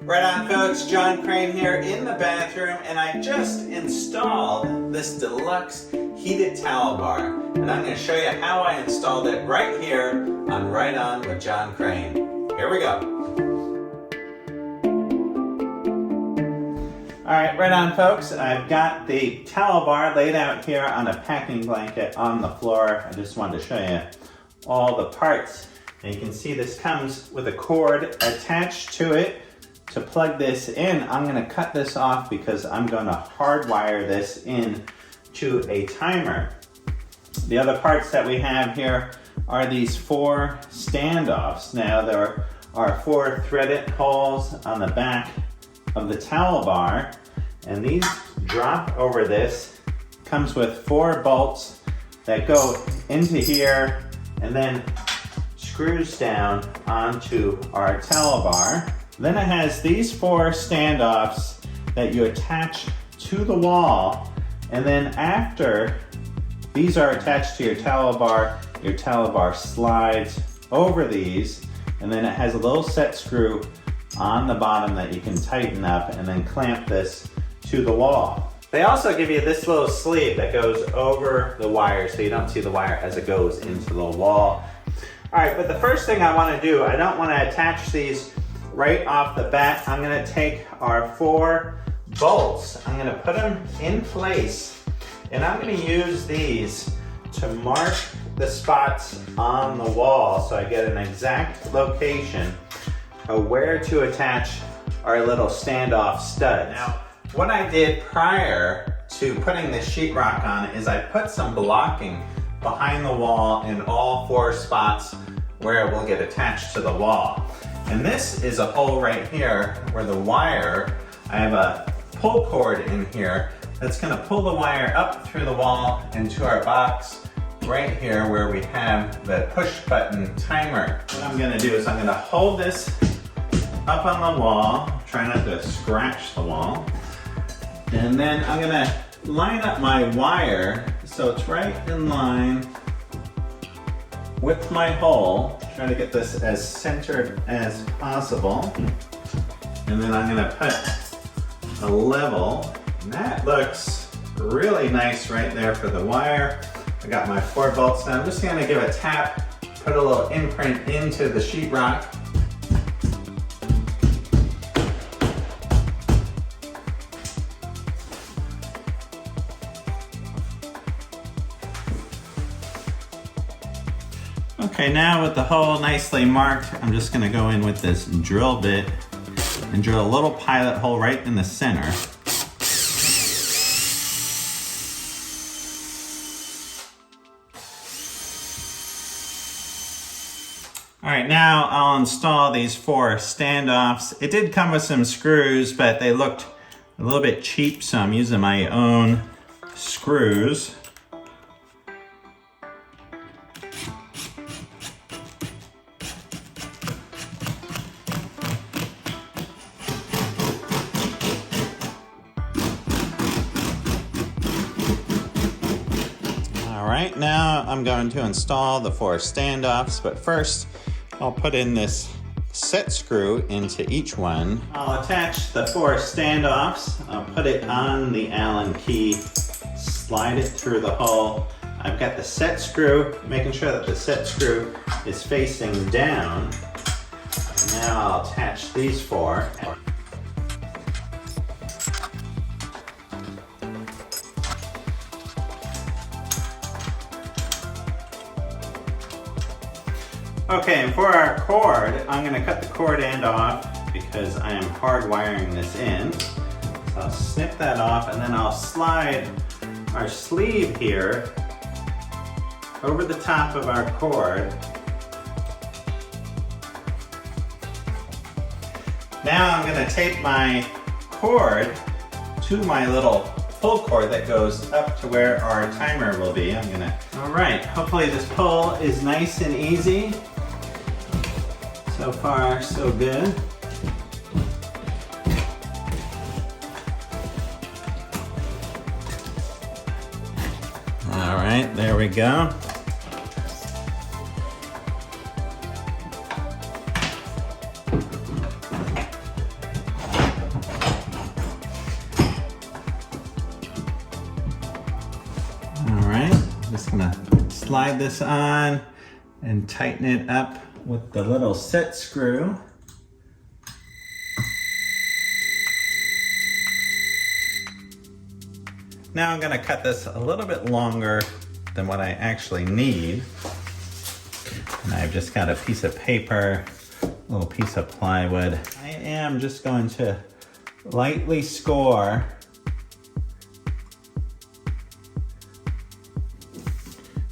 Right on, folks, John Crane here in the bathroom, and I just installed this deluxe heated towel bar, and I'm going to show you how I installed it right here on Right On with John Crane. Here we go. Alright, right on, folks. I've got the towel bar laid out here on a packing blanket on the floor. I just wanted to show you all the parts. And you can see this comes with a cord attached to it. To plug this in, I'm going to cut this off because I'm going to hardwire this in to a timer. The other parts that we have here are these 4 standoffs. Now there are 4 threaded holes on the back of the towel bar, and these drop over this. Comes with 4 bolts that go into here and then screws down onto our towel bar. Then it has these 4 standoffs that you attach to the wall, and then after these are attached to your towel bar slides over these, and then it has a little set screw on the bottom that you can tighten up and then clamp this to the wall. They also give you this little sleeve that goes over the wire so you don't see the wire as it goes into the wall. Alright, but the first thing I want to do, I don't want to attach these right off the bat. I'm going to take our 4 bolts, I'm going to put them in place, and I'm going to use these to mark the spots on the wall so I get an exact location of where to attach our little standoff studs. Now, what I did prior to putting the sheetrock on is I put some blocking behind the wall in all 4 spots where it will get attached to the wall. And this is a hole right here where the wire, I have a pull cord in here that's going to pull the wire up through the wall into our box right here where we have the push button timer. What I'm going to do is I'm going to hold this up on the wall, try not to scratch the wall, and then I'm going to line up my wire so it's right in line with my hole. Try to get this as centered as possible. And then I'm going to put a level. And that looks really nice right there for the wire. I got my 4 bolts now. I'm just going to give a tap, put a little imprint into the sheetrock. Okay, now with the hole nicely marked, I'm just going to go in with this drill bit and drill a little pilot hole right in the center. Alright, now I'll install these 4 standoffs. It did come with some screws, but they looked a little bit cheap, so I'm using my own screws. Alright, now I'm going to install the 4 standoffs, but first I'll put in this set screw into each one. I'll attach the 4 standoffs, I'll put it on the Allen key, slide it through the hole. I've got the set screw, making sure that the set screw is facing down. Now I'll attach these 4. Okay, and for our cord, I'm going to cut the cord end off because I am hardwiring this in. So I'll snip that off, and then I'll slide our sleeve here over the top of our cord. Now I'm going to tape my cord to my little pull cord that goes up to where our timer will be. Alright, hopefully this pull is nice and easy. So far, so good. All right, there we go. just gonna slide this on and tighten it up with the little set screw. Now I'm gonna cut this a little bit longer than what I actually need. And I've just got a piece of paper, a little piece of plywood. I am just going to lightly score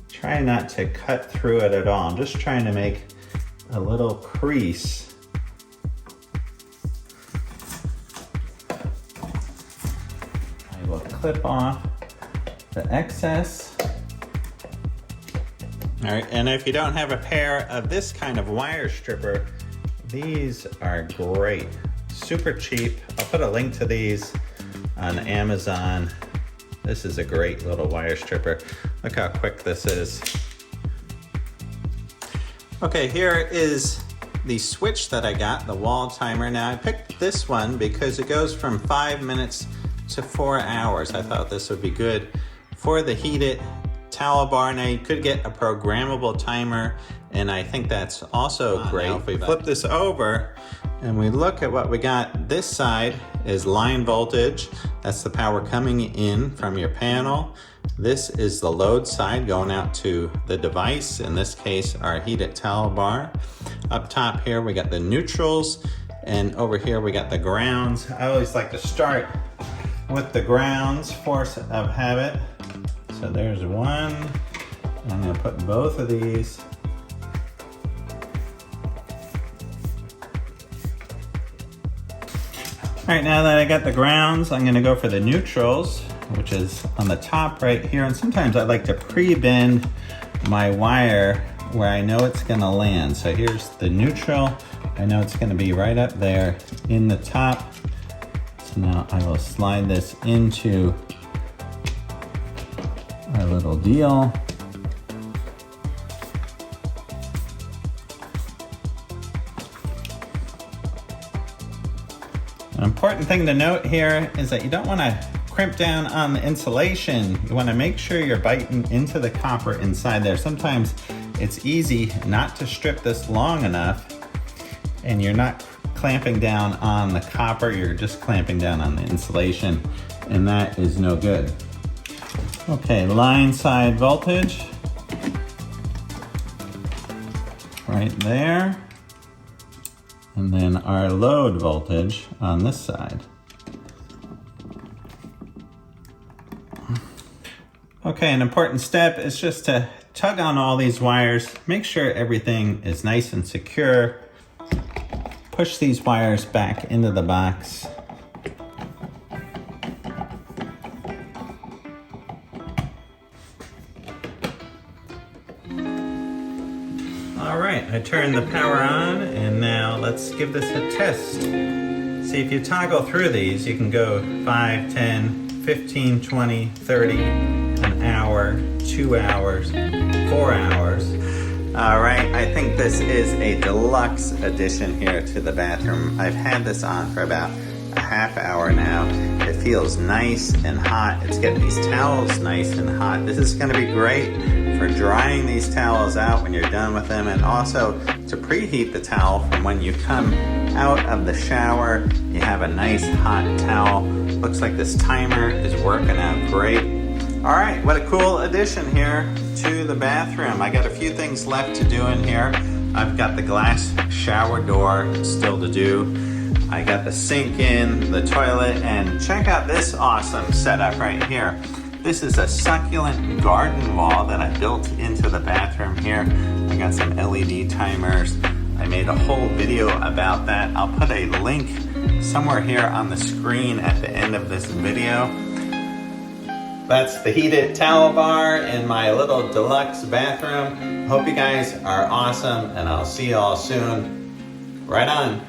try not to cut through it at all. I'm just trying to make a little crease. I will clip off the excess. All right, and if you don't have a pair of this kind of wire stripper, these are great. Super cheap. I'll put a link to these on Amazon. This is a great little wire stripper. Look how quick this is. Okay, here is the switch that I got, the wall timer. Now I picked this one because it goes from 5 minutes to 4 hours. I thought this would be good for the heated towel bar. Now you could get a programmable timer, and I think that's also great. Now if we flip this over and we look at what we got, this side is line voltage. That's the power coming in from your panel. This is the load side going out to the device, in this case our heated towel bar. Up top here we got the neutrals, and over here we got the grounds. I always like to start with the grounds, force of habit. So there's one. I'm gonna put both of these All right, now that I got the grounds, I'm gonna go for the neutrals, which is on the top right here. And sometimes I like to pre-bend my wire where I know it's gonna land. So here's the neutral. I know it's gonna be right up there in the top. So now I will slide this into our little deal. An important thing to note here is that you don't want to crimp down on the insulation. You want to make sure you're biting into the copper inside there. Sometimes it's easy not to strip this long enough and you're not clamping down on the copper, you're just clamping down on the insulation, and that is no good. Okay, line side voltage right there. And then our load voltage on this side. Okay, an important step is just to tug on all these wires. Make sure everything is nice and secure. Push these wires back into the box. All right, I turned the power on, and now let's give this a test. See, if you toggle through these, you can go 5, 10, 15, 20, 30, an hour, 2 hours, 4 hours. All right, I think this is a deluxe addition here to the bathroom. I've had this on for about a half hour now. It feels nice and hot. It's getting these towels nice and hot. This is gonna be great for drying these towels out when you're done with them, and also to preheat the towel from when you come out of the shower. You have a nice hot towel. Looks like this timer is working out great. All right, what a cool addition here to the bathroom. I got a few things left to do in here. I've got the glass shower door still to do. I got the sink in, the toilet, and check out this awesome setup right here. This is a succulent garden wall that I built into the bathroom here. I got some LED timers. I made a whole video about that. I'll put a link somewhere here on the screen at the end of this video. That's the heated towel bar in my little deluxe bathroom. Hope you guys are awesome, and I'll see you all soon. Right on.